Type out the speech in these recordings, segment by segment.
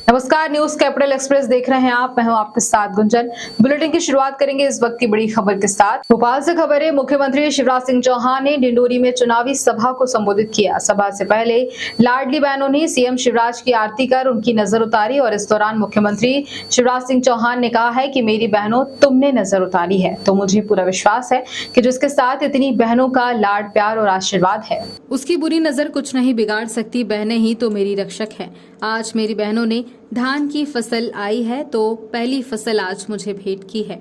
नमस्कार, news capital express देख रहे हैं आप। मैं हूं आपके साथ गुंजन। बुलेटिन की शुरुआत करेंगे इस वक्त की बड़ी खबर के साथ। भोपाल से खबर है। मुख्यमंत्री शिवराज सिंह चौहान ने डिंडोरी में चुनावी सभा को संबोधित किया। सभा से पहले लाडली बहनों ने सीएम शिवराज की आरती कर उनकी नजर उतारी और इस दौरान मुख्यमंत्री शिवराज सिंह चौहान ने कहा है कि मेरी बहनों, तुमने नजर उतारी है तो मुझे पूरा विश्वास है कि जिसके साथ इतनी बहनों का लाड प्यार और आशीर्वाद है, उसकी बुरी नजर कुछ नहीं बिगाड़ सकती। बहनें ही तो मेरी रक्षक है। आज मेरी बहनों ने धान की फसल आई है तो पहली फसल आज मुझे भेंट की है।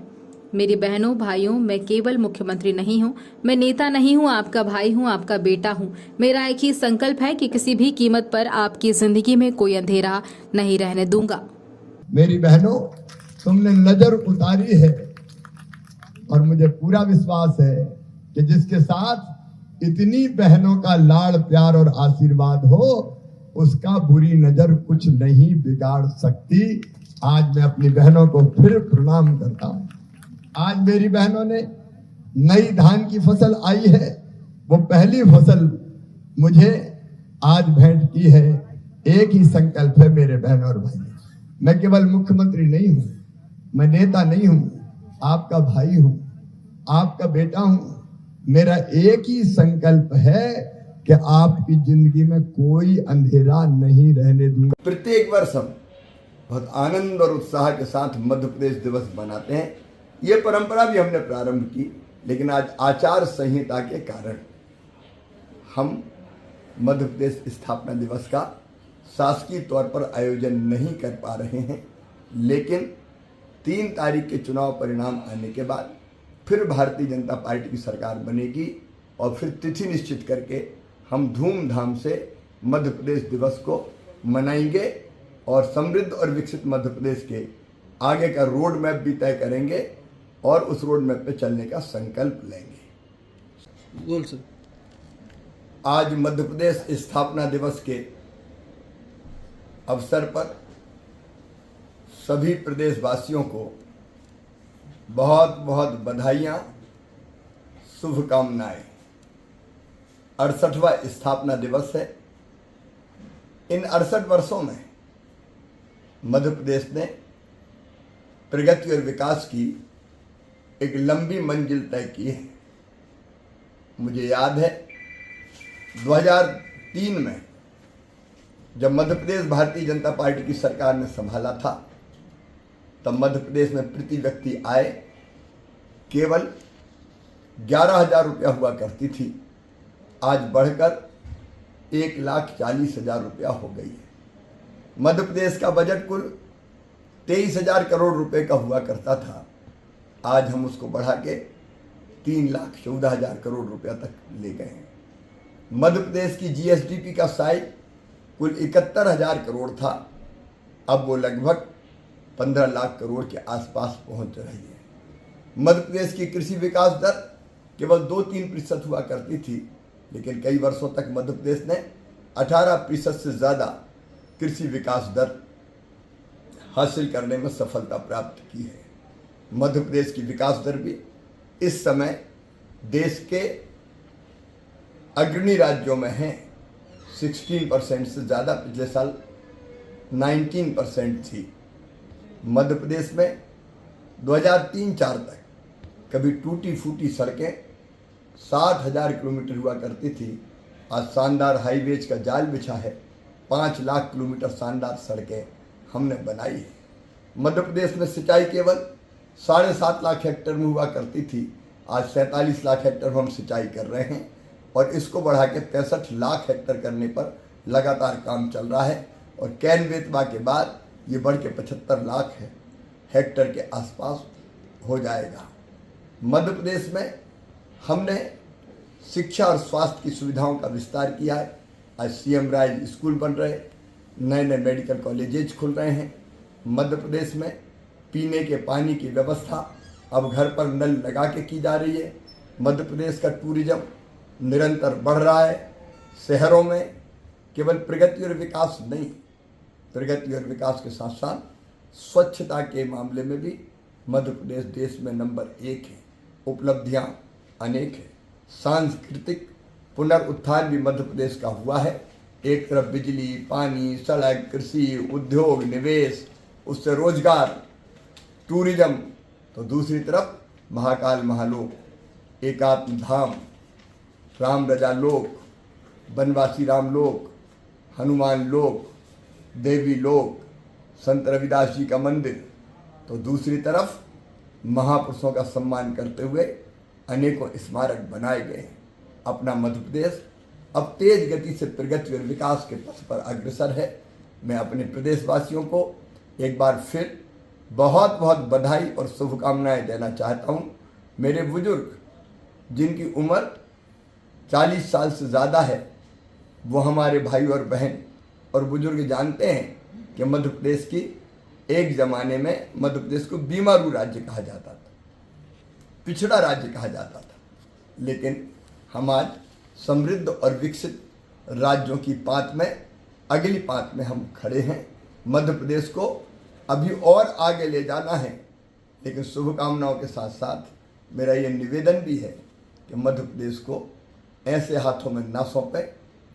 मेरी बहनों भाइयों, मैं केवल मुख्यमंत्री नहीं हूँ, मैं नेता नहीं हूँ, आपका भाई हूँ, आपका बेटा हूँ। मेरा एक ही संकल्प है कि किसी भी कीमत पर आपकी जिंदगी में कोई अंधेरा नहीं रहने दूंगा। मेरी बहनों, तुमने नजर उतारी है और मुझे पूरा विश्वास है कि जिसके साथ इतनी बहनों का लाड़ प्यार और आशीर्वाद हो, उसका बुरी नजर कुछ नहीं बिगाड़ सकती। आज मैं अपनी बहनों को फिर प्रणाम करता हूं। आज मेरी बहनों ने नई धान की फसल आई है, वो पहली फसल मुझे आज भेंट की है। एक ही संकल्प है मेरे बहन और भाई, मैं केवल मुख्यमंत्री नहीं हूं, मैं नेता नहीं हूं, आपका भाई हूं, आपका बेटा हूं। मेरा एक ही संकल्प है कि आपकी जिंदगी में कोई अंधेरा नहीं रहने दूंगा। प्रत्येक वर्ष हम बहुत आनंद और उत्साह के साथ मध्य प्रदेश दिवस मनाते हैं। ये परंपरा भी हमने प्रारंभ की, लेकिन आज आचार संहिता के कारण हम मध्य प्रदेश स्थापना दिवस का शासकीय तौर पर आयोजन नहीं कर पा रहे हैं। लेकिन 3 तारीख के चुनाव परिणाम आने के बाद फिर भारतीय जनता पार्टी की सरकार बनेगी और फिर तिथि निश्चित करके हम धूमधाम से मध्य प्रदेश दिवस को मनाएंगे और समृद्ध और विकसित मध्य प्रदेश के आगे का रोड मैप भी तय करेंगे और उस रोड मैप पे चलने का संकल्प लेंगे। बोल सर। आज मध्य प्रदेश स्थापना दिवस के अवसर पर सभी प्रदेशवासियों को बहुत बहुत बधाइयाँ, शुभकामनाएं। 68वां स्थापना दिवस है। इन 68 वर्षों में मध्य प्रदेश ने प्रगति और विकास की एक लंबी मंजिल तय की है। मुझे याद है 2003 में जब मध्य प्रदेश भारतीय जनता पार्टी की सरकार ने संभाला था, तब मध्य प्रदेश में प्रति व्यक्ति आय केवल 11,000 रुपया हुआ करती थी। आज बढ़कर 1,40,000 रुपया हो गई है। मध्य प्रदेश का बजट कुल 23,000 करोड़ रुपए का हुआ करता था। आज हम उसको बढ़ा के 3,14,000 करोड़ रुपया तक ले गए हैं। मध्य प्रदेश की जीएसडीपी का साइज कुल 71,000 करोड़ था, अब वो लगभग 15 लाख करोड़ के आसपास पहुंच रही है। मध्य प्रदेश की कृषि विकास दर केवल 2-3% हुआ करती थी, लेकिन कई वर्षों तक मध्य प्रदेश ने 18% से ज़्यादा कृषि विकास दर हासिल करने में सफलता प्राप्त की है। मध्य प्रदेश की विकास दर भी इस समय देश के अग्रणी राज्यों में है। 16% से ज़्यादा, पिछले साल 19% थी। मध्य प्रदेश में 2003-04 तक कभी टूटी फूटी सड़कें 60,000 किलोमीटर हुआ करती थी। आज शानदार हाईवेज का जाल बिछा है। 5 लाख किलोमीटर शानदार सड़कें हमने बनाई है। मध्य प्रदेश में सिंचाई केवल 7.5 लाख हेक्टेयर में हुआ करती थी। आज 47 लाख हेक्टेयर हम सिंचाई कर रहे हैं और इसको बढ़ा के 65 लाख हेक्टेयर करने पर लगातार काम चल रहा है और कैन बेतवा के बाद ये बढ़ के 75 लाख हेक्टेयर के आसपास हो जाएगा। मध्य प्रदेश में हमने शिक्षा और स्वास्थ्य की सुविधाओं का विस्तार किया है। आज सीएम राइज स्कूल बन रहे, नए नए मेडिकल कॉलेजेज खुल रहे हैं। मध्य प्रदेश में पीने के पानी की व्यवस्था अब घर पर नल लगा के की जा रही है। मध्य प्रदेश का टूरिज्म निरंतर बढ़ रहा है। शहरों में केवल प्रगति और विकास नहीं, प्रगति और विकास के साथ साथ स्वच्छता के मामले में भी मध्य प्रदेश देश में नंबर 1 है। उपलब्धियां अनेक है। सांस्कृतिक पुनरुत्थान भी मध्य प्रदेश का हुआ है। एक तरफ बिजली, पानी, सड़क, कृषि, उद्योग, निवेश, उससे रोजगार, टूरिज्म, तो दूसरी तरफ महाकाल महालोक, एकात्म धाम, राम रजा लोक, बनवासी राम लोक, हनुमान लोक, देवी लोक, संत रविदास जी का मंदिर, तो दूसरी तरफ महापुरुषों का सम्मान करते हुए अनेकों स्मारक बनाए गए हैं। अपना मध्य प्रदेश अब तेज गति से प्रगति और विकास के पथ पर अग्रसर है। मैं अपने प्रदेशवासियों को एक बार फिर बहुत बहुत बधाई और शुभकामनाएं देना चाहता हूं। मेरे बुजुर्ग जिनकी उम्र 40 साल से ज़्यादा है, वो हमारे भाई और बहन और बुजुर्ग जानते हैं कि मध्य प्रदेश की एक ज़माने में मध्य प्रदेश को बीमारू राज्य कहा जाता था, पिछड़ा राज्य कहा जाता था, लेकिन हम आज समृद्ध और विकसित राज्यों की पांत में, अगली पांत में हम खड़े हैं। मध्य प्रदेश को अभी और आगे ले जाना है, लेकिन शुभकामनाओं के साथ साथ मेरा ये निवेदन भी है कि मध्य प्रदेश को ऐसे हाथों में ना सौंपें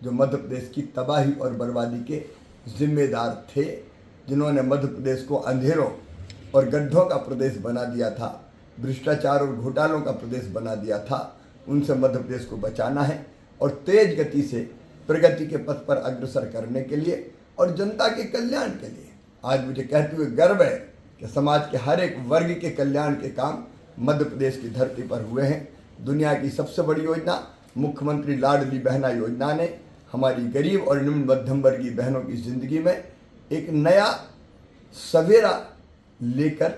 जो मध्य प्रदेश की तबाही और बर्बादी के जिम्मेदार थे, जिन्होंने मध्य प्रदेश को अंधेरों और गड्ढों का प्रदेश बना दिया था, भ्रष्टाचार और घोटालों का प्रदेश बना दिया था। उनसे मध्य प्रदेश को बचाना है और तेज गति से प्रगति के पथ पर अग्रसर करने के लिए और जनता के कल्याण के लिए आज मुझे कहते हुए गर्व है कि समाज के हर एक वर्ग के कल्याण के काम मध्य प्रदेश की धरती पर हुए हैं। दुनिया की सबसे बड़ी योजना मुख्यमंत्री लाडली बहना योजना ने हमारी गरीब और निम्न मध्यम वर्गीय बहनों की जिंदगी में एक नया सवेरा लेकर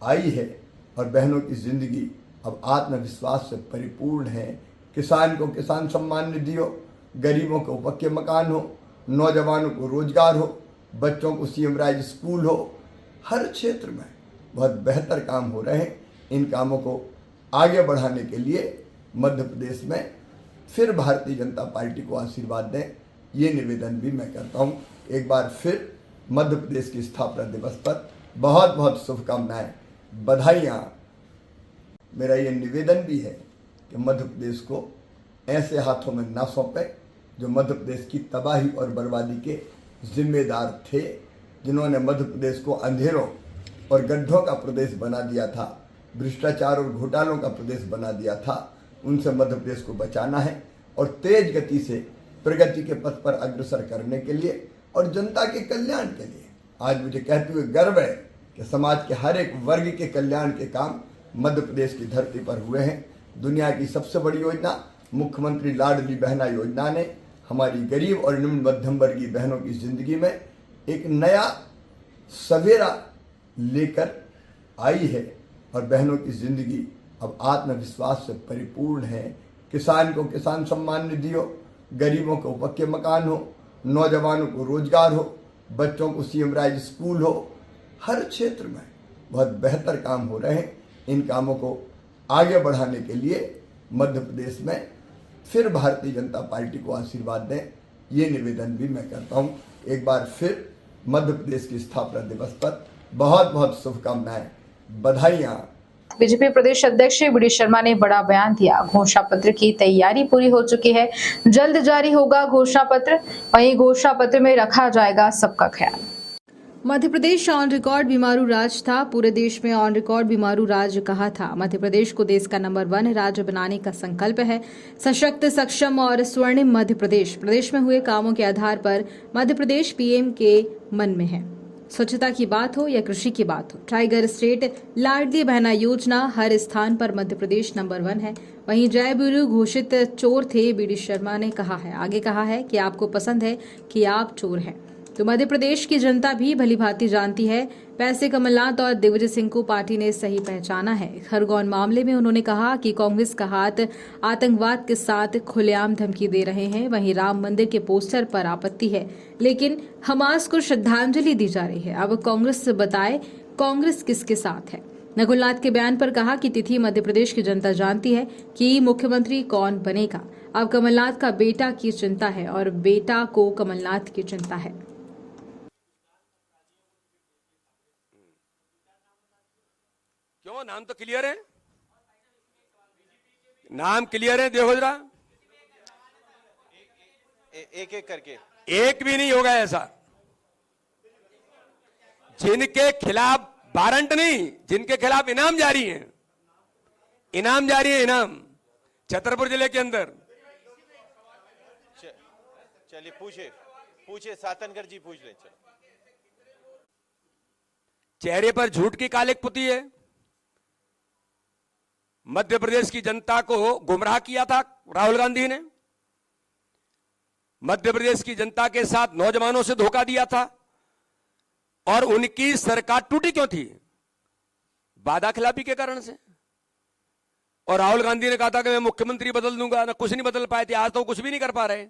आई है और बहनों की जिंदगी अब आत्मविश्वास से परिपूर्ण है। किसान को किसान सम्मान निधि हो, गरीबों को पक्के मकान हो, नौजवानों को रोजगार हो, बच्चों को सीएम राइज स्कूल हो, हर क्षेत्र में बहुत बेहतर काम हो रहे हैं। इन कामों को आगे बढ़ाने के लिए मध्य प्रदेश में फिर भारतीय जनता पार्टी को आशीर्वाद दें, ये निवेदन भी मैं करता हूँ। एक बार फिर मध्य प्रदेश की स्थापना दिवस पर बहुत बहुत शुभकामनाएं, बधाइयाँ। मेरा ये निवेदन भी है कि मध्य प्रदेश को ऐसे हाथों में ना सौंपें जो मध्य प्रदेश की तबाही और बर्बादी के जिम्मेदार थे, जिन्होंने मध्य प्रदेश को अंधेरों और गड्ढों का प्रदेश बना दिया था, भ्रष्टाचार और घोटालों का प्रदेश बना दिया था। उनसे मध्य प्रदेश को बचाना है और तेज गति से प्रगति के पथ पर अग्रसर करने के लिए और जनता के कल्याण के लिए आज मुझे कहते हुए गर्व है कि समाज के हर एक वर्ग के कल्याण के काम मध्य प्रदेश की धरती पर हुए हैं। दुनिया की सबसे बड़ी योजना मुख्यमंत्री लाडली बहना योजना ने हमारी गरीब और निम्न मध्यम वर्गीय बहनों की जिंदगी में एक नया सवेरा लेकर आई है और बहनों की जिंदगी अब आत्मविश्वास से परिपूर्ण है। किसान को किसान सम्मान निधि हो, गरीबों को पक्के मकान हो, नौजवानों को रोजगार हो, बच्चों को सीएम राइज स्कूल हो, हर क्षेत्र में बहुत बेहतर काम हो रहे हैं। इन कामों को आगे बढ़ाने के लिए मध्य प्रदेश में फिर भारतीय जनता पार्टी को आशीर्वाद दें, ये निवेदन भी मैं करता हूँ। एक बार फिर मध्य प्रदेश की स्थापना दिवस पर बहुत बहुत शुभकामनाएं, बधाइयाँ। बीजेपी प्रदेश अध्यक्ष बी डी शर्मा ने बड़ा बयान दिया। घोषणा पत्र की तैयारी पूरी हो चुकी है, जल्द जारी होगा घोषणा पत्र। वहीं घोषणा पत्र में रखा जाएगा सबका ख्याल। मध्य प्रदेश ऑन रिकॉर्ड बीमारू राज्य था। पूरे देश में ऑन रिकॉर्ड बीमारू राज्य कहा था। मध्य प्रदेश को देश का नंबर 1 राज्य बनाने का संकल्प है। सशक्त, सक्षम और स्वर्णिम मध्य प्रदेश में हुए कामों के आधार पर मध्य प्रदेश पीएम के मन में है। स्वच्छता की बात हो या कृषि की बात हो, टाइगर स्टेट, लाडली बहना योजना, हर स्थान पर मध्य प्रदेश नंबर 1 है। वहीं जय बीरू घोषित चोर थे, बी डी शर्मा ने कहा है। आगे कहा है कि आपको पसंद है कि आप चोर हैं, तो मध्य प्रदेश की जनता भी भली भांति जानती है। पैसे कमलनाथ और दिग्विजय सिंह को पार्टी ने सही पहचाना है। खरगोन मामले में उन्होंने कहा कि कांग्रेस का हाथ आतंकवाद के साथ खुलेआम धमकी दे रहे हैं। वहीं राम मंदिर के पोस्टर पर आपत्ति है, लेकिन हमास को श्रद्धांजलि दी जा रही है। अब कांग्रेस बताए कांग्रेस किसके साथ है। नकुल नाथ के बयान पर कहा कि तिथि मध्य प्रदेश की जनता जानती है कि मुख्यमंत्री कौन बनेगा। अब कमलनाथ का बेटा की चिंता है और बेटा को कमलनाथ की चिंता है। क्यों? नाम तो क्लियर है, नाम क्लियर है। देखो जरा एक एक करके एक भी नहीं होगा ऐसा। जिनके खिलाफ वारंट नहीं, जिनके खिलाफ इनाम जारी है, इनाम जारी है, इनाम छतरपुर जिले के अंदर। चलिए पूछिए सातनकर जी पूछ ले। चलो, चेहरे पर झूठ की कालिक पुती है। मध्य प्रदेश की जनता को गुमराह किया था राहुल गांधी ने। मध्य प्रदेश की जनता के साथ नौजवानों से धोखा दिया था। और उनकी सरकार टूटी क्यों थी? वादा खिलाफी के कारण से। और राहुल गांधी ने कहा था कि मैं मुख्यमंत्री बदल दूंगा, ना कुछ नहीं बदल पाए थे, आज तो कुछ भी नहीं कर पा रहे।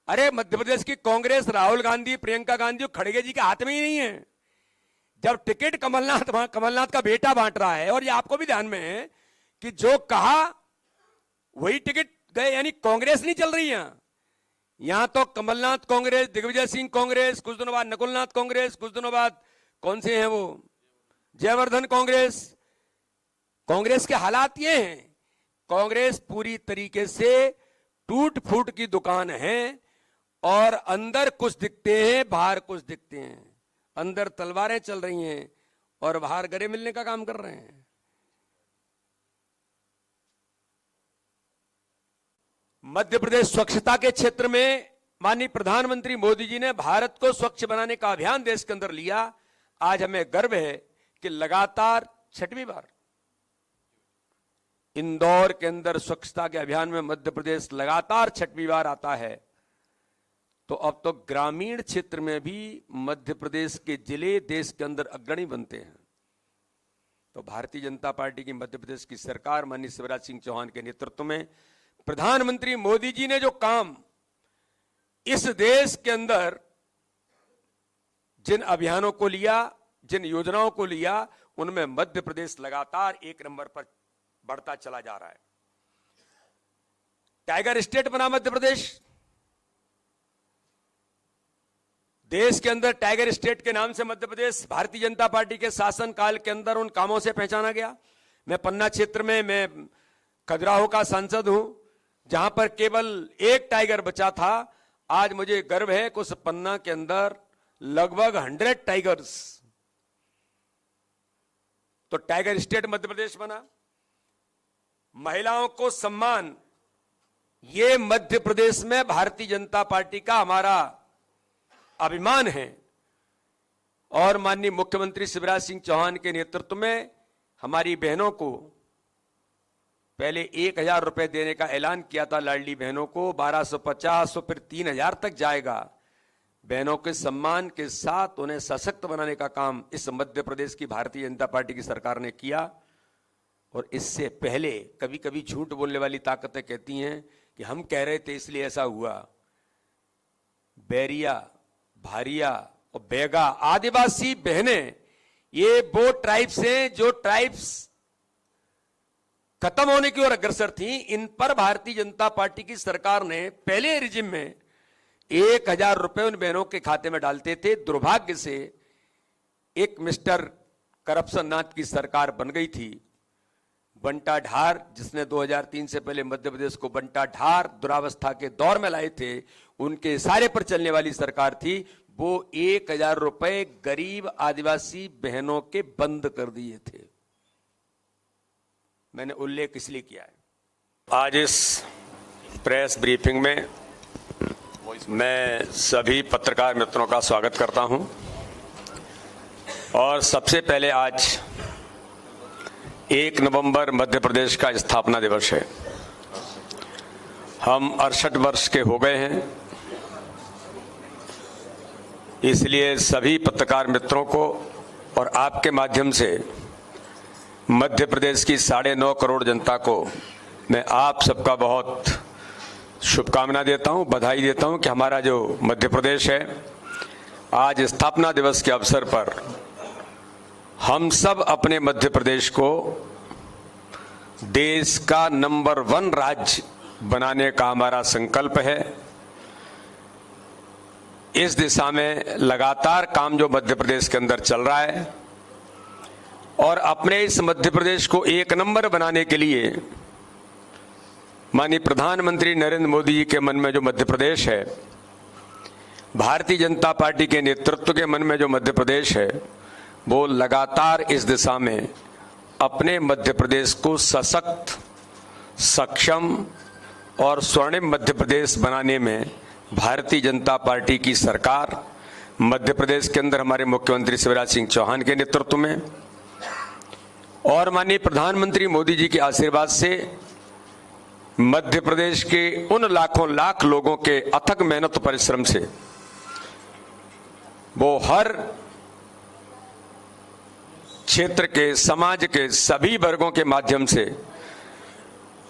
अरे मध्य प्रदेश की कांग्रेस राहुल गांधी, प्रियंका गांधी, खड़गे जी के हाथ में ही नहीं है। जब टिकट कमलनाथ का बेटा बांट रहा है, और ये आपको भी ध्यान में है कि जो कहा वही टिकट गए, यानी कांग्रेस नहीं चल रही है यहां तो कमलनाथ कांग्रेस, दिग्विजय सिंह कांग्रेस, कुछ दिनों बाद नकुलनाथ कांग्रेस, कुछ दिनों बाद कौन से हैं वो, जयवर्धन कांग्रेस। कांग्रेस के हालात ये हैं, कांग्रेस पूरी तरीके से टूट फूट की दुकान है। और अंदर कुछ दिखते हैं, बाहर कुछ दिखते हैं। अंदर तलवारें चल रही हैं और बाहर गले मिलने का काम कर रहे हैं। मध्य प्रदेश स्वच्छता के क्षेत्र में माननीय प्रधानमंत्री मोदी जी ने भारत को स्वच्छ बनाने का अभियान देश के अंदर लिया। आज हमें गर्व है कि लगातार 6वीं बार इंदौर के अंदर स्वच्छता के अभियान में मध्य प्रदेश लगातार 6वीं बार आता है। तो अब तो ग्रामीण क्षेत्र में भी मध्य प्रदेश के जिले देश के अंदर अग्रणी बनते हैं। तो भारतीय जनता पार्टी की मध्य प्रदेश की सरकार माननीय शिवराज सिंह चौहान के नेतृत्व में प्रधानमंत्री मोदी जी ने जो काम इस देश के अंदर जिन अभियानों को लिया, जिन योजनाओं को लिया, उनमें मध्य प्रदेश लगातार 1 नंबर पर बढ़ता चला जा रहा है। टाइगर स्टेट बना मध्य प्रदेश। देश के अंदर टाइगर स्टेट के नाम से मध्य प्रदेश भारतीय जनता पार्टी के शासन काल के अंदर उन कामों से पहचाना गया। मैं पन्ना क्षेत्र में, मैं खजुराहो का सांसद हूं, जहां पर केवल 1 टाइगर बचा था। आज मुझे गर्व है कि उस पन्ना के अंदर लगभग 100 टाइगर्स। तो टाइगर स्टेट मध्य प्रदेश बना। महिलाओं को सम्मान, ये मध्य प्रदेश में भारतीय जनता पार्टी का हमारा अभिमान है। और माननीय मुख्यमंत्री शिवराज सिंह चौहान के नेतृत्व में हमारी बहनों को पहले 1000 रुपए देने का ऐलान किया था, लाडली बहनों को 1250, फिर 3000 तक जाएगा। बहनों के सम्मान के साथ उन्हें सशक्त बनाने का काम इस मध्य प्रदेश की भारतीय जनता पार्टी की सरकार ने किया। और इससे पहले कभी कभी झूठ बोलने वाली ताकतें कहती हैं कि हम कह रहे थे इसलिए ऐसा हुआ। बैरिया, भारिया और बैगा आदिवासी बहनें, ये वो ट्राइब्स हैं जो ट्राइब्स खत्म होने की ओर अग्रसर थी। इन पर भारतीय जनता पार्टी की सरकार ने पहले रिजिम में 1000 रुपए उन बहनों के खाते में डालते थे। दुर्भाग्य से एक मिस्टर करप्शन नाथ की सरकार बन गई थी, बंटा ढार, जिसने 2003 से पहले मध्य प्रदेश को बंटा ढार दुरावस्था के दौर में लाए थे। उनके इशारे पर चलने वाली सरकार थी। वो 1000 रुपए गरीब आदिवासी बहनों के बंद कर दिए थे। मैंने उल्लेख इसलिए किया है। आज इस प्रेस ब्रीफिंग में मैं सभी पत्रकार मित्रों का स्वागत करता हूं। और सबसे पहले आज 1 नवंबर मध्य प्रदेश का स्थापना दिवस है। हम 68 वर्ष के हो गए हैं। इसलिए सभी पत्रकार मित्रों को और आपके माध्यम से मध्य प्रदेश की 9.5 करोड़ जनता को मैं आप सबका बहुत शुभकामना देता हूं, बधाई देता हूं कि हमारा जो मध्य प्रदेश है आज स्थापना दिवस के अवसर पर हम सब अपने मध्य प्रदेश को देश का नंबर 1 राज्य बनाने का हमारा संकल्प है। इस दिशा में लगातार काम जो मध्य प्रदेश के अंदर चल रहा है और अपने इस मध्य प्रदेश को 1 नंबर बनाने के लिए माननीय प्रधानमंत्री नरेंद्र मोदी जी के मन में जो मध्य प्रदेश है, भारतीय जनता पार्टी के नेतृत्व के मन में जो मध्य प्रदेश है वो लगातार इस दिशा में अपने मध्य प्रदेश को सशक्त, सक्षम और स्वर्णिम मध्य प्रदेश बनाने में भारतीय जनता पार्टी की सरकार मध्य प्रदेश के अंदर हमारे मुख्यमंत्री शिवराज सिंह चौहान के नेतृत्व में और माननीय प्रधानमंत्री मोदी जी के आशीर्वाद से मध्य प्रदेश के उन लाखों लाख लोगों के अथक मेहनत और परिश्रम से वो हर क्षेत्र के, समाज के सभी वर्गों के माध्यम से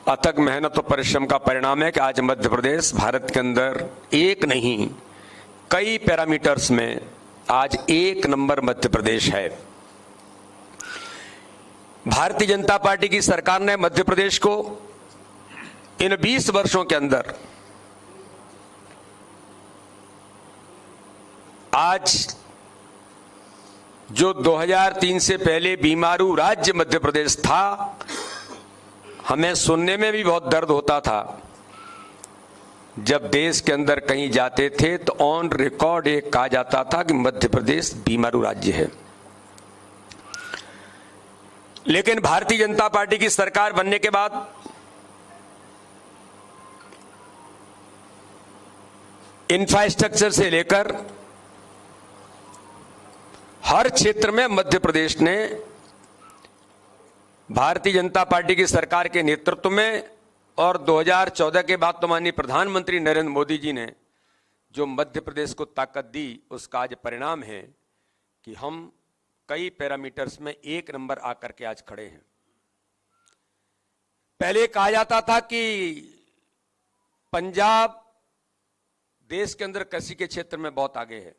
अथक मेहनत और परिश्रम का परिणाम है कि आज मध्य प्रदेश भारत के अंदर एक नहीं कई पैरामीटर्स में आज 1 नंबर मध्य प्रदेश है। भारतीय जनता पार्टी की सरकार ने मध्य प्रदेश को इन 20 वर्षों के अंदर आज जो 2003 से पहले बीमारू राज्य मध्य प्रदेश था, हमें सुनने में भी बहुत दर्द होता था जब देश के अंदर कहीं जाते थे तो ऑन रिकॉर्ड एक कहा जाता था कि मध्य प्रदेश बीमारू राज्य है। लेकिन भारतीय जनता पार्टी की सरकार बनने के बाद इंफ्रास्ट्रक्चर से लेकर हर क्षेत्र में मध्य प्रदेश ने भारतीय जनता पार्टी की सरकार के नेतृत्व में और 2014 के बाद तो माननीय प्रधानमंत्री नरेंद्र मोदी जी ने जो मध्य प्रदेश को ताकत दी, उसका आज परिणाम है कि हम कई पैरामीटर्स में 1 नंबर आकर के आज खड़े हैं। पहले कहा जाता था कि पंजाब देश के अंदर कृषि के क्षेत्र में बहुत आगे है,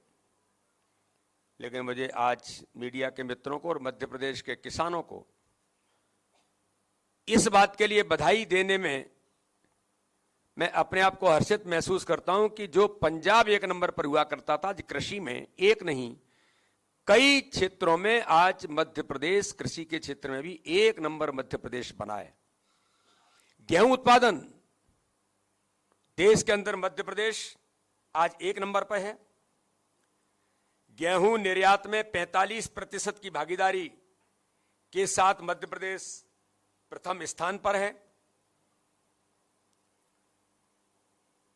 लेकिन मुझे आज मीडिया के मित्रों को और मध्य प्रदेश के किसानों को इस बात के लिए बधाई देने में मैं अपने आप को हर्षित महसूस करता हूं कि जो पंजाब 1 नंबर पर हुआ करता था, आज कृषि में एक नहीं कई क्षेत्रों में आज मध्य प्रदेश कृषि के क्षेत्र में भी 1 नंबर मध्य प्रदेश बना है। गेहूं उत्पादन देश के अंदर मध्य प्रदेश आज 1 नंबर पर है। गेहूं निर्यात में 45% की भागीदारी के साथ मध्य प्रदेश प्रथम स्थान पर है।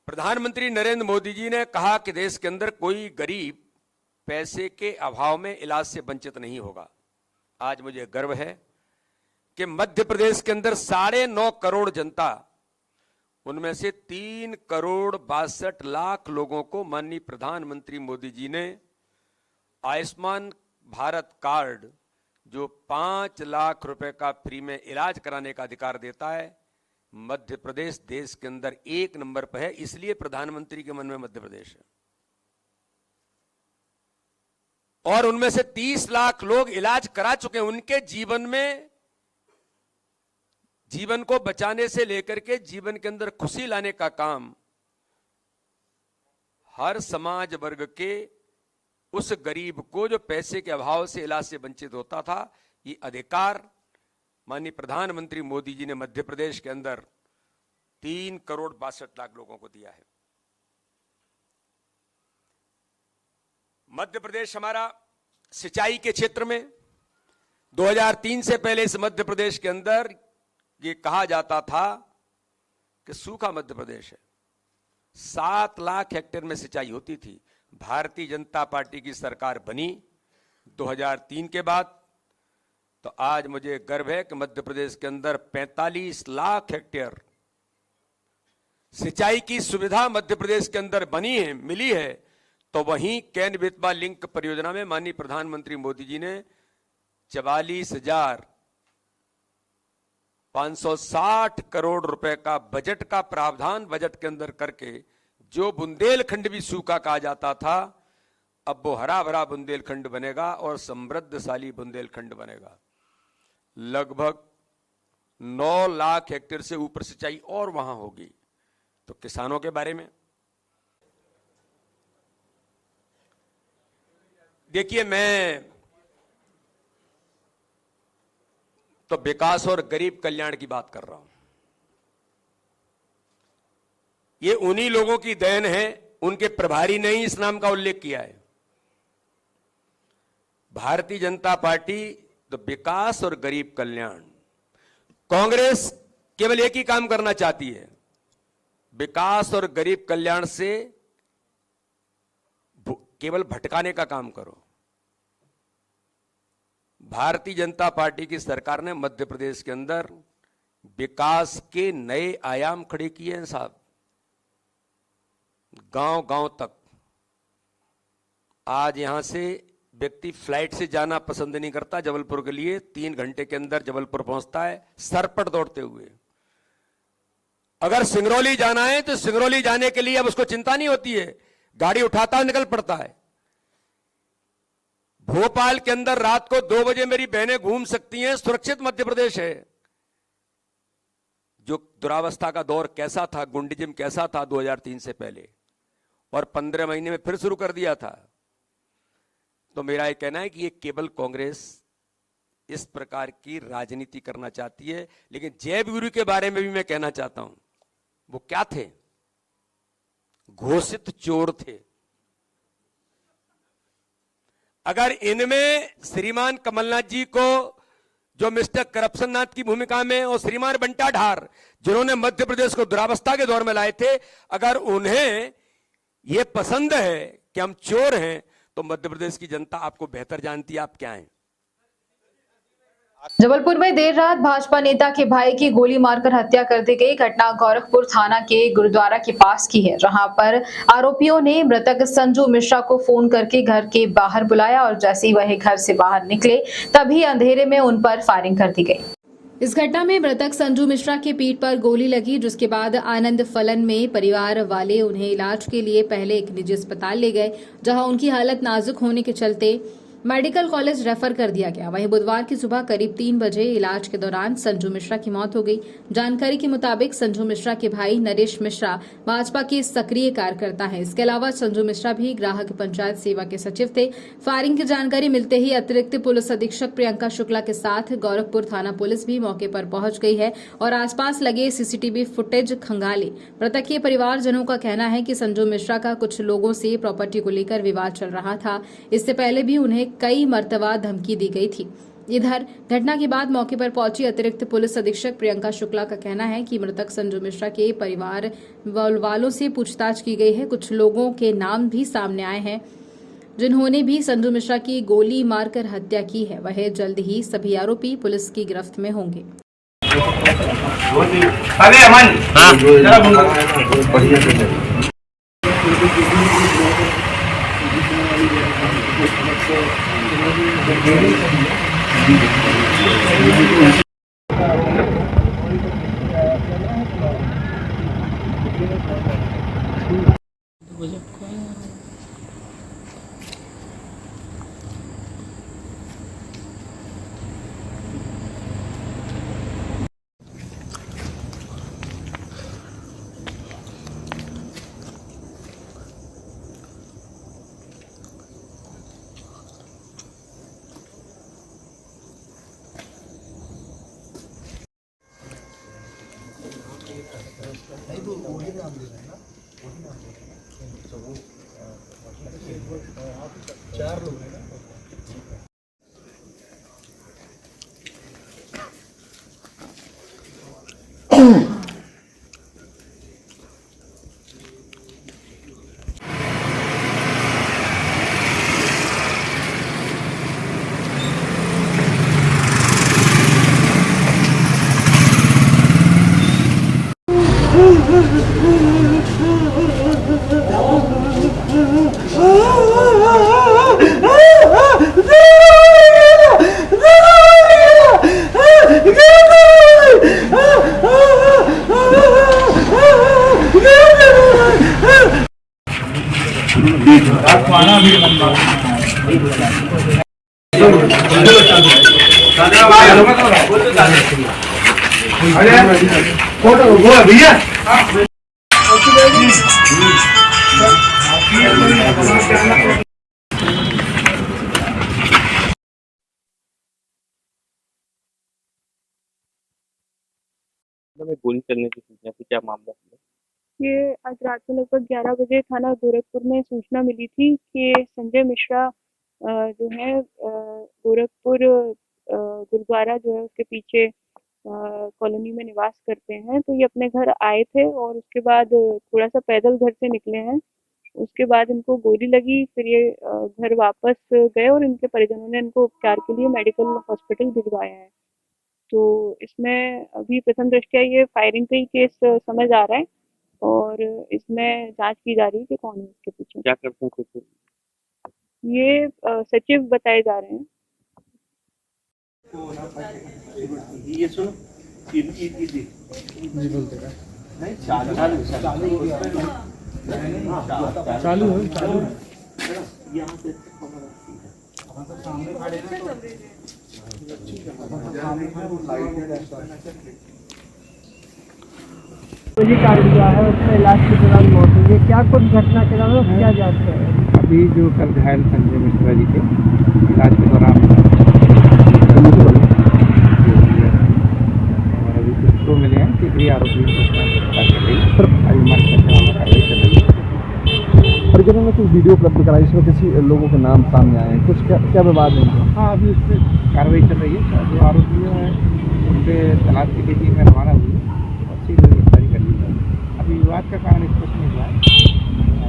प्रधानमंत्री नरेंद्र मोदी जी ने कहा कि देश के अंदर कोई गरीब पैसे के अभाव में इलाज से वंचित नहीं होगा। आज मुझे गर्व है कि मध्य प्रदेश के अंदर 9.5 करोड़ जनता, उनमें से 3 करोड़ 62 लाख लोगों को माननीय प्रधानमंत्री मोदी जी ने आयुष्मान भारत कार्ड जो 5 लाख रुपए का फ्री में इलाज कराने का अधिकार देता है, मध्य प्रदेश देश के अंदर 1 नंबर पर है। इसलिए प्रधानमंत्री के मन में मध्य प्रदेश है। और उनमें से 30 लाख लोग इलाज करा चुके हैं। उनके जीवन में, जीवन को बचाने से लेकर के जीवन के अंदर खुशी लाने का काम हर समाज वर्ग के उस गरीब को जो पैसे के अभाव से इलाज से वंचित होता था, ये अधिकार माननीय प्रधानमंत्री मोदी जी ने मध्य प्रदेश के अंदर 3 करोड़ 62 लाख लोगों को दिया है। मध्य प्रदेश हमारा सिंचाई के क्षेत्र में 2003 से पहले इस मध्य प्रदेश के अंदर ये कहा जाता था कि सूखा मध्य प्रदेश है। 7 लाख हेक्टेयर में सिंचाई होती थी। भारतीय जनता पार्टी की सरकार बनी 2003 के बाद, तो आज मुझे गर्व है कि मध्य प्रदेश के अंदर 45 लाख हेक्टेयर सिंचाई की सुविधा मध्य प्रदेश के अंदर बनी है, मिली है। तो वहीं कैन बेतवा लिंक परियोजना में माननीय प्रधानमंत्री मोदी जी ने 44,560 करोड़ रुपए का बजट का प्रावधान बजट के अंदर करके जो बुंदेलखंड भी सूखा कहा जाता था, अब वो हरा भरा बुंदेलखंड बनेगा और समृद्धशाली बुंदेलखंड बनेगा। लगभग 9 लाख हेक्टेयर से ऊपर सिंचाई और वहां होगी। तो किसानों के बारे में देखिए, मैं तो विकास और गरीब कल्याण की बात कर रहा हूं। ये उन्हीं लोगों की देन है, उनके प्रभारी ने ही इस नाम का उल्लेख किया है। भारतीय जनता पार्टी तो विकास और गरीब कल्याण, कांग्रेस केवल एक ही काम करना चाहती है, विकास और गरीब कल्याण से केवल भटकाने का काम करो। भारतीय जनता पार्टी की सरकार ने मध्य प्रदेश के अंदर विकास के नए आयाम खड़े किए हैं साहब, गांव गांव तक। आज यहां से व्यक्ति फ्लाइट से जाना पसंद नहीं करता जबलपुर के लिए, 3 घंटे के अंदर जबलपुर पहुंचता है सरपट दौड़ते हुए। अगर सिंगरौली जाना है तो सिंगरौली जाने के लिए अब उसको चिंता नहीं होती है, गाड़ी उठाता निकल पड़ता है। भोपाल के अंदर रात को 2 बजे मेरी बहनें घूम सकती हैं, सुरक्षित मध्य प्रदेश है। जो दुरावस्था का दौर कैसा था, गुंडिज्म कैसा था 2003 से पहले, और 15 महीने में फिर शुरू कर दिया था। तो मेरा यह कहना है कि ये केवल कांग्रेस इस प्रकार की राजनीति करना चाहती है। लेकिन जयवीरू के बारे में भी मैं कहना चाहता हूं, वो क्या थे? घोषित चोर थे। अगर इनमें श्रीमान कमलनाथ जी को, जो मिस्टर करप्शन नाथ की भूमिका में, और श्रीमान बंटा ढार जिन्होंने मध्य प्रदेश को दुरावस्था के दौर में लाए थे, अगर उन्हें यह पसंद है कि हम चोर हैं, तो मध्य प्रदेश की जनता आपको बेहतर जानती है आप क्या हैं। जबलपुर में देर रात भाजपा नेता के भाई की गोली मारकर हत्या कर दी गई घटना गोरखपुर थाना के गुरुद्वारा के पास की है, जहां पर आरोपियों ने मृतक संजू मिश्रा को फोन करके घर के बाहर बुलाया और जैसे ही वह घर से बाहर निकले तभी अंधेरे में उन पर फायरिंग कर दी गई। इस घटना में मृतक संजू मिश्रा के पीठ पर गोली लगी, जिसके बाद आनंद फलन में परिवार वाले उन्हें इलाज के लिए पहले एक निजी अस्पताल ले गए, जहां उनकी हालत नाजुक होने के चलते मेडिकल कॉलेज रेफर कर दिया गया। वहीं बुधवार की सुबह करीब 3 बजे इलाज के दौरान संजू मिश्रा की मौत हो गई। जानकारी के मुताबिक संजू मिश्रा के भाई नरेश मिश्रा भाजपा के सक्रिय कार्यकर्ता हैं। इसके अलावा संजू मिश्रा भी ग्राहक पंचायत सेवा के सचिव थे। फायरिंग की जानकारी मिलते ही अतिरिक्त पुलिस अधीक्षक प्रियंका शुक्ला के साथ गोरखपुर थाना पुलिस भी मौके पर पहुंच गई है और आसपास लगे सीसीटीवी फुटेज खंगाले। मृतक के परिवारजनों का कहना है कि संजू मिश्रा का कुछ लोगों से प्रॉपर्टी को लेकर विवाद चल रहा था। इससे पहले भी उन्हें कई मर्तबा धमकी दी गई थी। इधर घटना के बाद मौके पर पहुंची अतिरिक्त पुलिस अधीक्षक प्रियंका शुक्ला का कहना है कि मृतक संजू मिश्रा के परिवार वालों से पूछताछ की गई है। कुछ लोगों के नाम भी सामने आए हैं जिन्होंने भी संजू मिश्रा की गोली मारकर हत्या की है। वह जल्द ही सभी आरोपी पुलिस की गिरफ्त में होंगे। में गोली चलने की सूचना थी, क्या मामला है? ये आज रात में लगभग 11 बजे थाना गोरखपुर में सूचना मिली थी कि संजय मिश्रा जो है गोरखपुर गुरुद्वारा जो है उसके पीछे कॉलोनी में निवास करते हैं। तो ये अपने घर आए थे और उसके बाद थोड़ा सा पैदल घर से निकले हैं। उसके बाद इनको गोली लगी, फिर ये घर वापस गए और इनके परिजनों ने इनको उपचार के लिए मेडिकल हॉस्पिटल भिजवाया है। तो इसमें अभी प्रथम दृष्टया ये फायरिंग का ही केस समझ आ रहा है और इसमें जांच की जा रही है कि कौन है इसके पीछे। क्या करते हैं कुछ? ये सचिव बताए जा रहे हैं। ये सुनो जी बोलते का नहीं चालू यहाँ से सामने खड़े हैं मुझे कारण हुआ है उसमें इलाज के दौरान मौत हुई है। क्या कुछ घटना के दौरान क्या जांच है? अभी जो कल घायल संजय मिश्रा जी थे इलाज के दौरान और अभी कुछ तो मिले हैं कि भी आरोपी कार्रवाई चल रही है। परिजनों ने कुछ वीडियो उपलब्ध कराई, इसमें किसी लोगों के नाम सामने आए हैं, कुछ क्या विवाद नहीं? हाँ, अभी उस पर कार्रवाई चल रही है। जो आरोपी हैं उनके तलाश के लिए टीम रवाना हुई है और शीघ्र गिरफ्तारी कर ली जाएगी। अभी विवाद का कारण स्पष्ट नहीं हुआ है,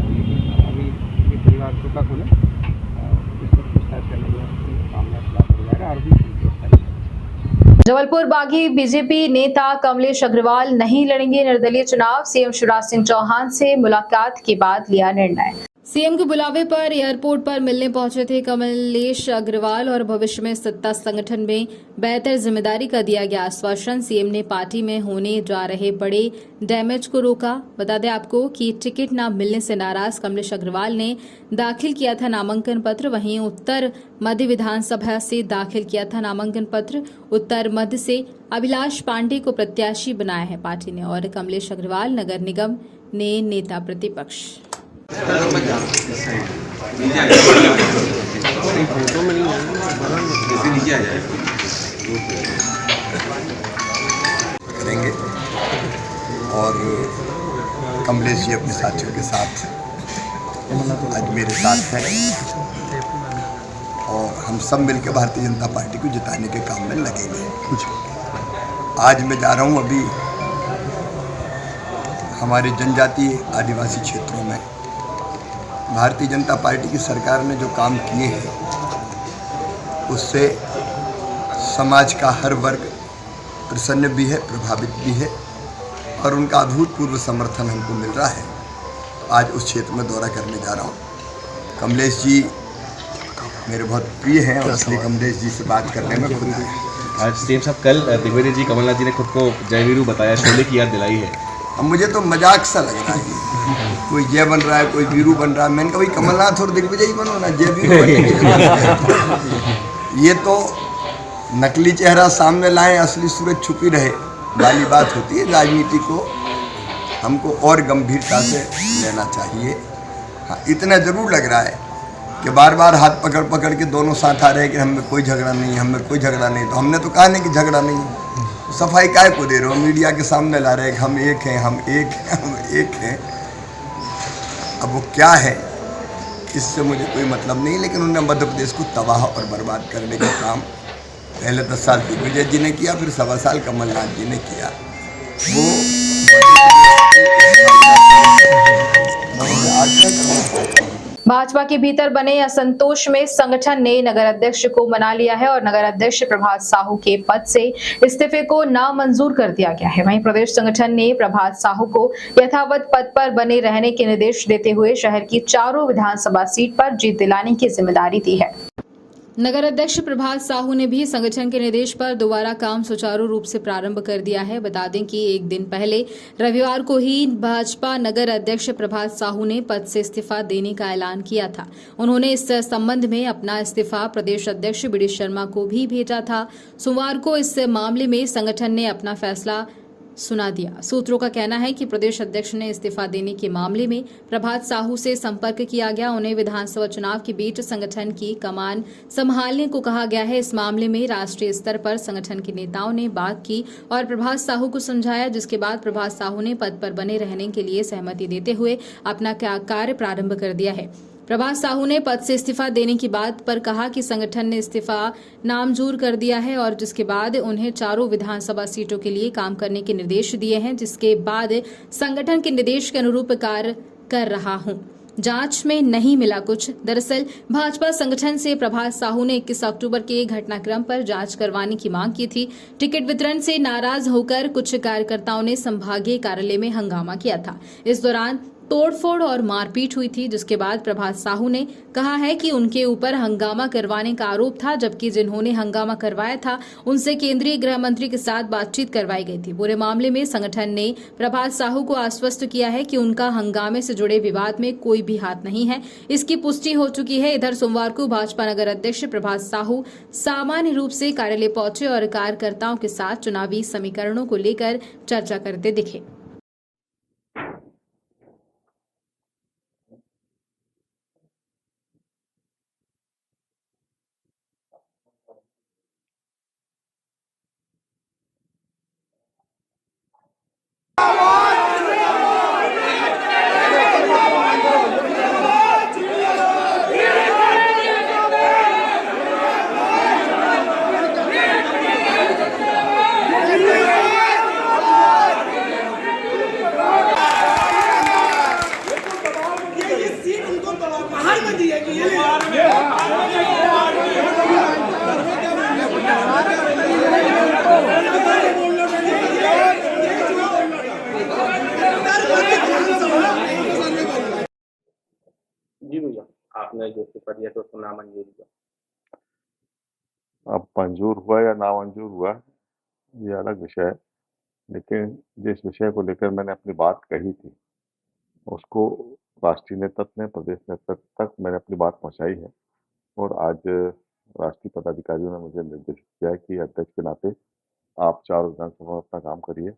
लेकिन अभी ये परिवार टोका खुले इस पर पूछताछ करने के बाद मामला खुलासा हो जाएगा। आरोपी की गिरफ्तारी। जबलपुर बागी बीजेपी नेता कमलेश अग्रवाल नहीं लड़ेंगे निर्दलीय चुनाव। सीएम शिवराज सिंह चौहान से मुलाकात के बाद लिया निर्णय। सीएम के बुलावे पर एयरपोर्ट पर मिलने पहुंचे थे कमलेश अग्रवाल और भविष्य में सत्ता संगठन में बेहतर जिम्मेदारी का दिया गया आश्वासन। सीएम ने पार्टी में होने जा रहे बड़े डैमेज को रोका। बता दें आपको कि टिकट न मिलने से नाराज कमलेश अग्रवाल ने दाखिल किया था नामांकन पत्र। वहीं उत्तर मध्य विधानसभा से दाखिल किया था नामांकन पत्र। उत्तर मध्य से अभिलाष पांडे को प्रत्याशी बनाया है पार्टी ने और कमलेश अग्रवाल नगर निगम ने नेता प्रतिपक्ष। करेंगे और कमलेश जी अपने साथियों के साथ आज मेरे साथ हैं और हम सब मिलकर भारतीय जनता पार्टी को जिताने के काम में लगेंगे। आज मैं जा रहा हूं अभी हमारे जनजातीय आदिवासी क्षेत्रों में भारतीय जनता पार्टी की सरकार ने जो काम किए हैं उससे समाज का हर वर्ग प्रसन्न भी है, प्रभावित भी है और उनका अभूतपूर्व समर्थन हमको मिल रहा है। आज उस क्षेत्र में दौरा करने जा रहा हूँ। कमलेश जी मेरे बहुत प्रिय हैं और इसलिए कमलेश जी से बात करने में खुद आया। आज सीएम साहब कल दिग्विजय जी कमलनाथ जी ने खुद को जयवीरू बताया, शोले की याद दिलाई है। अब मुझे तो मजाक सा लग रहा है, कोई जय बन रहा है, कोई वीरू बन रहा है। मैंने कहा भाई कमलनाथ और दिग्विजय ही बनो ना, जय वीरू ये तो नकली चेहरा सामने लाएं, असली सूरज छुपी रहे वाली बात होती है। राजनीति को हमको और गंभीरता से लेना चाहिए। हाँ, इतना ज़रूर लग रहा है कि बार बार हाथ पकड़ पकड़ के दोनों साथ आ रहे हैं कि हम में कोई झगड़ा नहीं, हम में कोई झगड़ा नहीं। तो हमने तो कहा नहीं कि झगड़ा नहीं, सफाई काय को दे रहे हो, मीडिया के सामने ला रहे हैं कि हम एक हैं, हम एक हैं, हम एक हैं। अब वो क्या है इससे मुझे कोई मतलब नहीं, लेकिन उन्होंने मध्य प्रदेश को तबाह और बर्बाद करने का काम पहले 10 साल दिग्विजय जी ने किया, फिर 1.25 साल कमलनाथ जी ने किया। वो भाजपा के भीतर बने असंतोष में संगठन ने नगर अध्यक्ष को मना लिया है और नगर अध्यक्ष प्रभात साहू के पद से इस्तीफे को नामंजूर कर दिया गया है। वहीं प्रदेश संगठन ने प्रभात साहू को यथावत पद पर बने रहने के निर्देश देते हुए शहर की चारों विधानसभा सीट पर जीत दिलाने की जिम्मेदारी दी है। नगर अध्यक्ष प्रभात साहू ने भी संगठन के निर्देश पर दोबारा काम सुचारू रूप से प्रारंभ कर दिया है। बता दें कि एक दिन पहले रविवार को ही भाजपा नगर अध्यक्ष प्रभात साहू ने पद से इस्तीफा देने का ऐलान किया था। उन्होंने इस संबंध में अपना इस्तीफा प्रदेश अध्यक्ष बी डी शर्मा को भी भेजा था। सोमवार को इस मामले में संगठन ने अपना फैसला सुना दिया। सूत्रों का कहना है कि प्रदेश अध्यक्ष ने इस्तीफा देने के मामले में प्रभात साहू से संपर्क किया गया। उन्हें विधानसभा चुनाव के बीच संगठन की कमान संभालने को कहा गया है। इस मामले में राष्ट्रीय स्तर पर संगठन के नेताओं ने बात की और प्रभात साहू को समझाया, जिसके बाद प्रभात साहू ने पद पर बने रहने के लिए सहमति देते हुए अपना कार्य प्रारंभ कर दिया है। प्रभात साहू ने पद से इस्तीफा देने की बात पर कहा कि संगठन ने इस्तीफा नामंजूर कर दिया है और जिसके बाद उन्हें चारों विधानसभा सीटों के लिए काम करने के निर्देश दिए हैं, जिसके बाद संगठन के निर्देश के अनुरूप कार्य कर रहा हूं। जांच में नहीं मिला कुछ। दरअसल भाजपा संगठन से प्रभात साहू ने 21 अक्टूबर के घटनाक्रम पर जांच करवाने की मांग की थी। टिकट वितरण से नाराज होकर कुछ कार्यकर्ताओं ने संभागीय कार्यालय में हंगामा किया था। इस दौरान तोड़फोड़ और मारपीट हुई थी, जिसके बाद प्रभात साहू ने कहा है कि उनके ऊपर हंगामा करवाने का आरोप था, जबकि जिन्होंने हंगामा करवाया था उनसे केंद्रीय गृह मंत्री के साथ बातचीत करवाई गई थी। पूरे मामले में संगठन ने प्रभात साहू को आश्वस्त किया है कि उनका हंगामे से जुड़े विवाद में कोई भी हाथ नहीं है। इसकी पुष्टि हो चुकी है। इधर सोमवार को भाजपा नगर अध्यक्ष प्रभात साहू सामान्य रूप से कार्यालय पहुंचे और कार्यकर्ताओं के साथ चुनावी समीकरणों को लेकर चर्चा करते दिखे। जी भैया, आपने जो इस्तीफा दिया तो उसको नामंजूर हुआ। अब मंजूर हुआ या नामंजूर हुआ ये अलग विषय है, लेकिन जिस विषय को लेकर मैंने अपनी बात कही थी उसको राष्ट्रीय नेतृत्व ने, प्रदेश नेतृत्व तक मैंने अपनी बात पहुंचाई है और आज राष्ट्रीय पदाधिकारियों ने मुझे निर्देशित किया है कि अध्यक्ष के नाते आप चारों विधानसभा में अपना काम करिए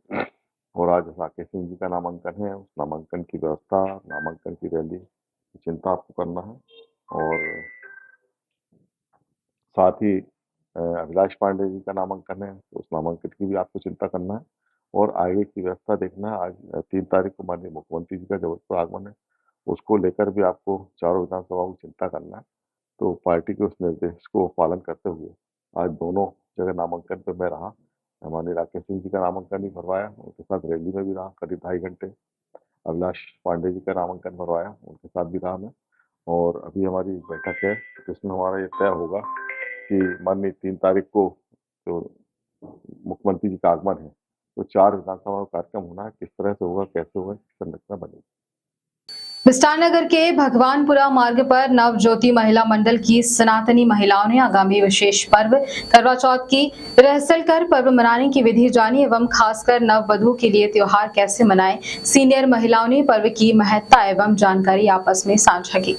और आज राकेश सिंह जी का नामांकन है। उस नामांकन की व्यवस्था, नामांकन की रैली की चिंता आपको करना है और साथ ही अभिलाष पांडे जी का नामांकन है, तो उस नामांकन की भी आपको चिंता करना है और आगे की व्यवस्था देखना है। आज 3 तारीख को माननीय मुख्यमंत्री जी का जबलपुर आगमन है, उसको लेकर भी आपको चारों विधानसभाओं की चिंता करना है। तो पार्टी के उस निर्देश को पालन करते हुए आज दोनों जगह नामांकन पर मैं रहा। माननीय राकेश सिंह जी का नामांकन भी भरवाया, उनके साथ रैली में भी रहा करीब 2.5 घंटे। अभिलाष पांडे जी का नामांकन भरवाया, उनके साथ भी रहा मैं। और अभी हमारी बैठक है जिसमें हमारा ये तय होगा कि माननीय 3 तारीख को जो मुख्यमंत्री जी का आगमन है तो 4 विधानसभा का कार्यक्रम होना है। किस तरह से होगा, कैसे होगा, संरचना बनेगी। विस्टार नगर के भगवानपुरा मार्ग पर नव ज्योति महिला मंडल की सनातनी महिलाओं ने आगामी विशेष पर्व करवा चौथ की रिहर्सल कर पर्व मनाने की विधि जानी एवं खासकर नव वधू के लिए त्योहार कैसे मनाएं। सीनियर महिलाओं ने पर्व की महत्ता एवं जानकारी आपस में साझा की।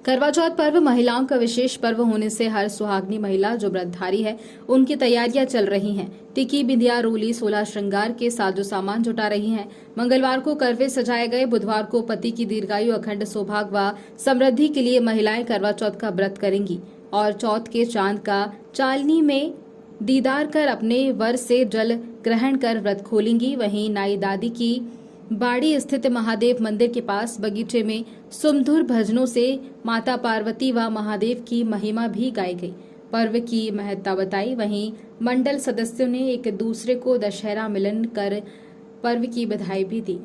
करवा चौथ पर्व महिलाओं का विशेष पर्व होने से हर सुहागनी महिला जो व्रतधारी है उनकी तैयारियां चल रही हैं। टिकी, बिंदिया, रोली, 16 श्रृंगार के साजो सामान जुटा रही हैं। मंगलवार को करवे सजाए गए। बुधवार को पति की दीर्घायु, अखंड सौभाग्य व समृद्धि के लिए महिलाएं करवा चौथ का व्रत करेंगी और चौथ के चांद का चालनी में दीदार कर अपने वर से जल ग्रहण कर व्रत खोलेंगी। वहीं नाई दादी की बाड़ी स्थित महादेव मंदिर के पास बगीचे में सुमधुर भजनों से माता पार्वती व महादेव की महिमा भी गाई गई, पर्व की महत्ता बताई। वहीं मंडल सदस्यों ने एक दूसरे को दशहरा मिलन कर पर्व की बधाई भी दी।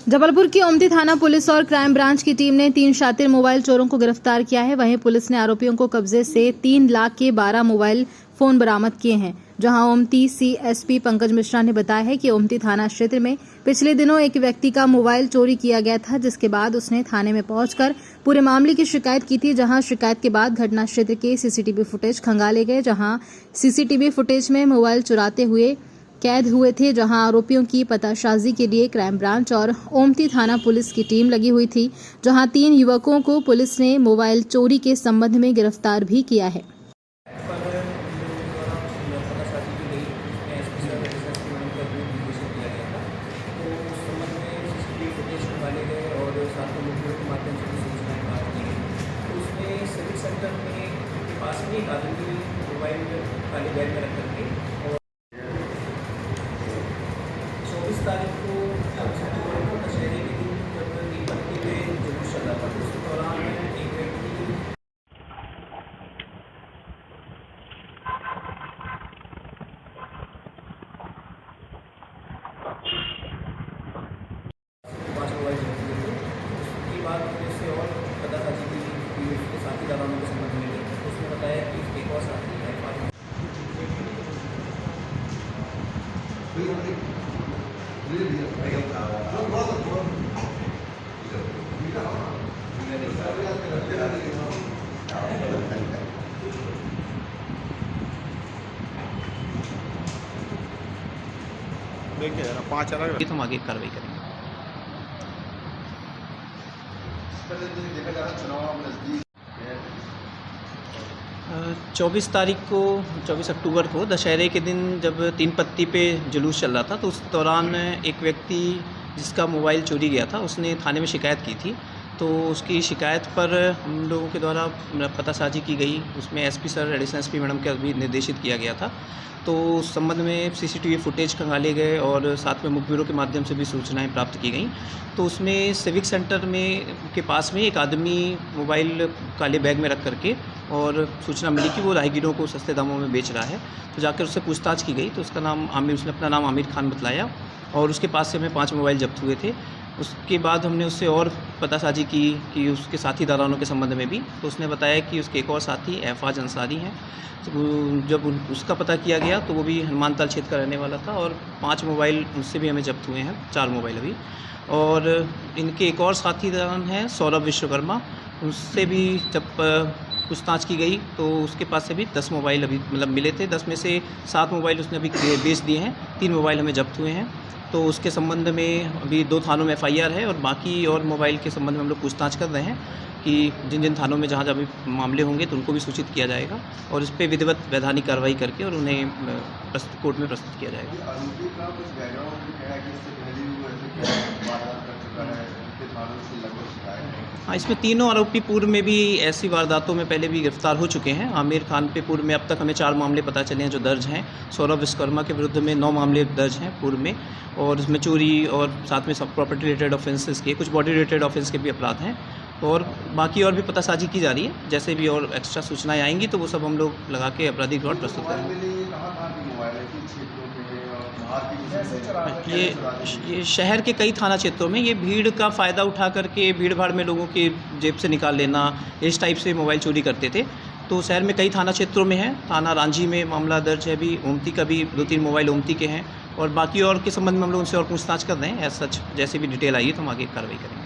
जबलपुर की ओमती थाना पुलिस और क्राइम ब्रांच की टीम ने 3 शातिर मोबाइल चोरों को गिरफ्तार किया है। वहीं पुलिस ने आरोपियों को कब्जे से 3 लाख के 12 मोबाइल फोन बरामद किए हैं, जहां ओमती सीएसपी पंकज मिश्रा ने बताया है कि ओमती थाना क्षेत्र में पिछले दिनों एक व्यक्ति का मोबाइल चोरी किया गया था, जिसके बाद उसने थाने में पहुंचकर पूरे मामले की शिकायत की थी। जहां शिकायत के बाद घटना क्षेत्र के सीसीटीवी फुटेज खंगाले गए, जहां सीसीटीवी फुटेज में मोबाइल चुराते हुए कैद हुए थे, जहां आरोपियों की पताशाजी के लिए क्राइम ब्रांच और ओमती थाना पुलिस की टीम लगी हुई थी, जहां 3 युवकों को पुलिस ने मोबाइल चोरी के संबंध में गिरफ्तार भी किया है। तारीख को दशहरे के दिन जब दीपत्ति पे जुलूस चल रहा था, उस दौरान एक व्यक्ति पाँच मोबाइल जब्त किए थे। उसके बाद हमने इससे और पतासाजी की उसके साथी दारों के संबंध में ली। उसने बताया कि एक और साथी है पाँच अलग हम आगे कार्रवाई करेंगे। 24 तारीख को 24 अक्टूबर को दशहरे के दिन जब तीन पत्ती पे जुलूस चल रहा था, तो उस दौरान एक व्यक्ति जिसका मोबाइल चोरी गया था, उसने थाने में शिकायत की थी। तो उसकी शिकायत पर हम लोगों के द्वारा पतासाजी की गई। उसमें SP sir, additional SP madam के भी निर्देशित किया गया था। तो उस संबंध में सीसीटीवी फुटेज खंगाले गए और साथ में मुखबिरों के माध्यम से भी सूचनाएं प्राप्त की गई। तो उसमें सिविक सेंटर में के पास में एक आदमी मोबाइल काले बैग में रख करके और सूचना मिली कि वो राहगीरों को सस्ते दामों में बेच रहा है। तो जाकर उससे पूछताछ की गई तो उसका नाम आमिर, उसने अपना नाम आमिर खान बतलाया और उसके पास से हमें 5 मोबाइल जब्त हुए थे। उसके बाद हमने उससे और पतासाजी की कि उसके साथी दारानों के संबंध में भी। तो उसने बताया कि उसके एक और साथी एफाज अंसारी हैं। तो जब उसका पता किया गया तो वो भी हनुमान ताल क्षेत्र का रहने वाला था और 5 मोबाइल उससे भी हमें जब्त हुए हैं, 4 मोबाइल अभी। और इनके एक और साथी दारान हैं सौरभ विश्वकर्मा, उससे भी जब पूछताछ की गई तो उसके पास से भी 10 मोबाइल अभी मिले थे। 10 में से 7 मोबाइल उसने अभी बेच दिए हैं, 3 मोबाइल हमें जब्त हुए हैं। तो उसके संबंध में अभी 2 थानों में FIR है और बाकी और मोबाइल के संबंध में हम लोग पूछताछ कर रहे हैं कि जिन जिन थानों में जहाँ भी मामले होंगे तो उनको भी सूचित किया जाएगा और इस पर विधिवत वैधानिक कार्रवाई करके और उन्हें कोर्ट में प्रस्तुत किया जाएगा। हाँ, इसमें तीनों आरोपी पूर्व में भी ऐसी वारदातों में पहले भी गिरफ्तार हो चुके हैं। आमिर खान पे पूर्व में अब तक हमें 4 मामले पता चले हैं जो दर्ज हैं। सौरभ विश्वकर्मा के विरुद्ध में 9 मामले दर्ज हैं पूर्व में और इसमें चोरी और साथ में सब प्रॉपर्टी रिलेटेड ऑफेंसेस के, कुछ बॉडी रिलेटेड ऑफेंस के भी अपराध हैं और बाकी और भी पतासाजी की जा रही है। जैसे भी और एक्स्ट्रा सूचनाएं आएंगी तो वो सब हम लोग लगा के आपराधिक रिकॉर्ड प्रस्तुत करेंगे। ये शहर के कई थाना क्षेत्रों में ये भीड़ का फ़ायदा उठा करके भीड़ भाड़ में लोगों के जेब से निकाल लेना, इस टाइप से मोबाइल चोरी करते थे। तो शहर में कई थाना क्षेत्रों में है। थाना रांझी में मामला दर्ज है, अभी ओमती का भी 2-3 मोबाइल ओमती के हैं और बाकी और के संबंध में हम लोग उनसे और पूछताछ कर रहे हैं। एज सच जैसे भी डिटेल आई है तो हम आगे कार्रवाई करेंगे।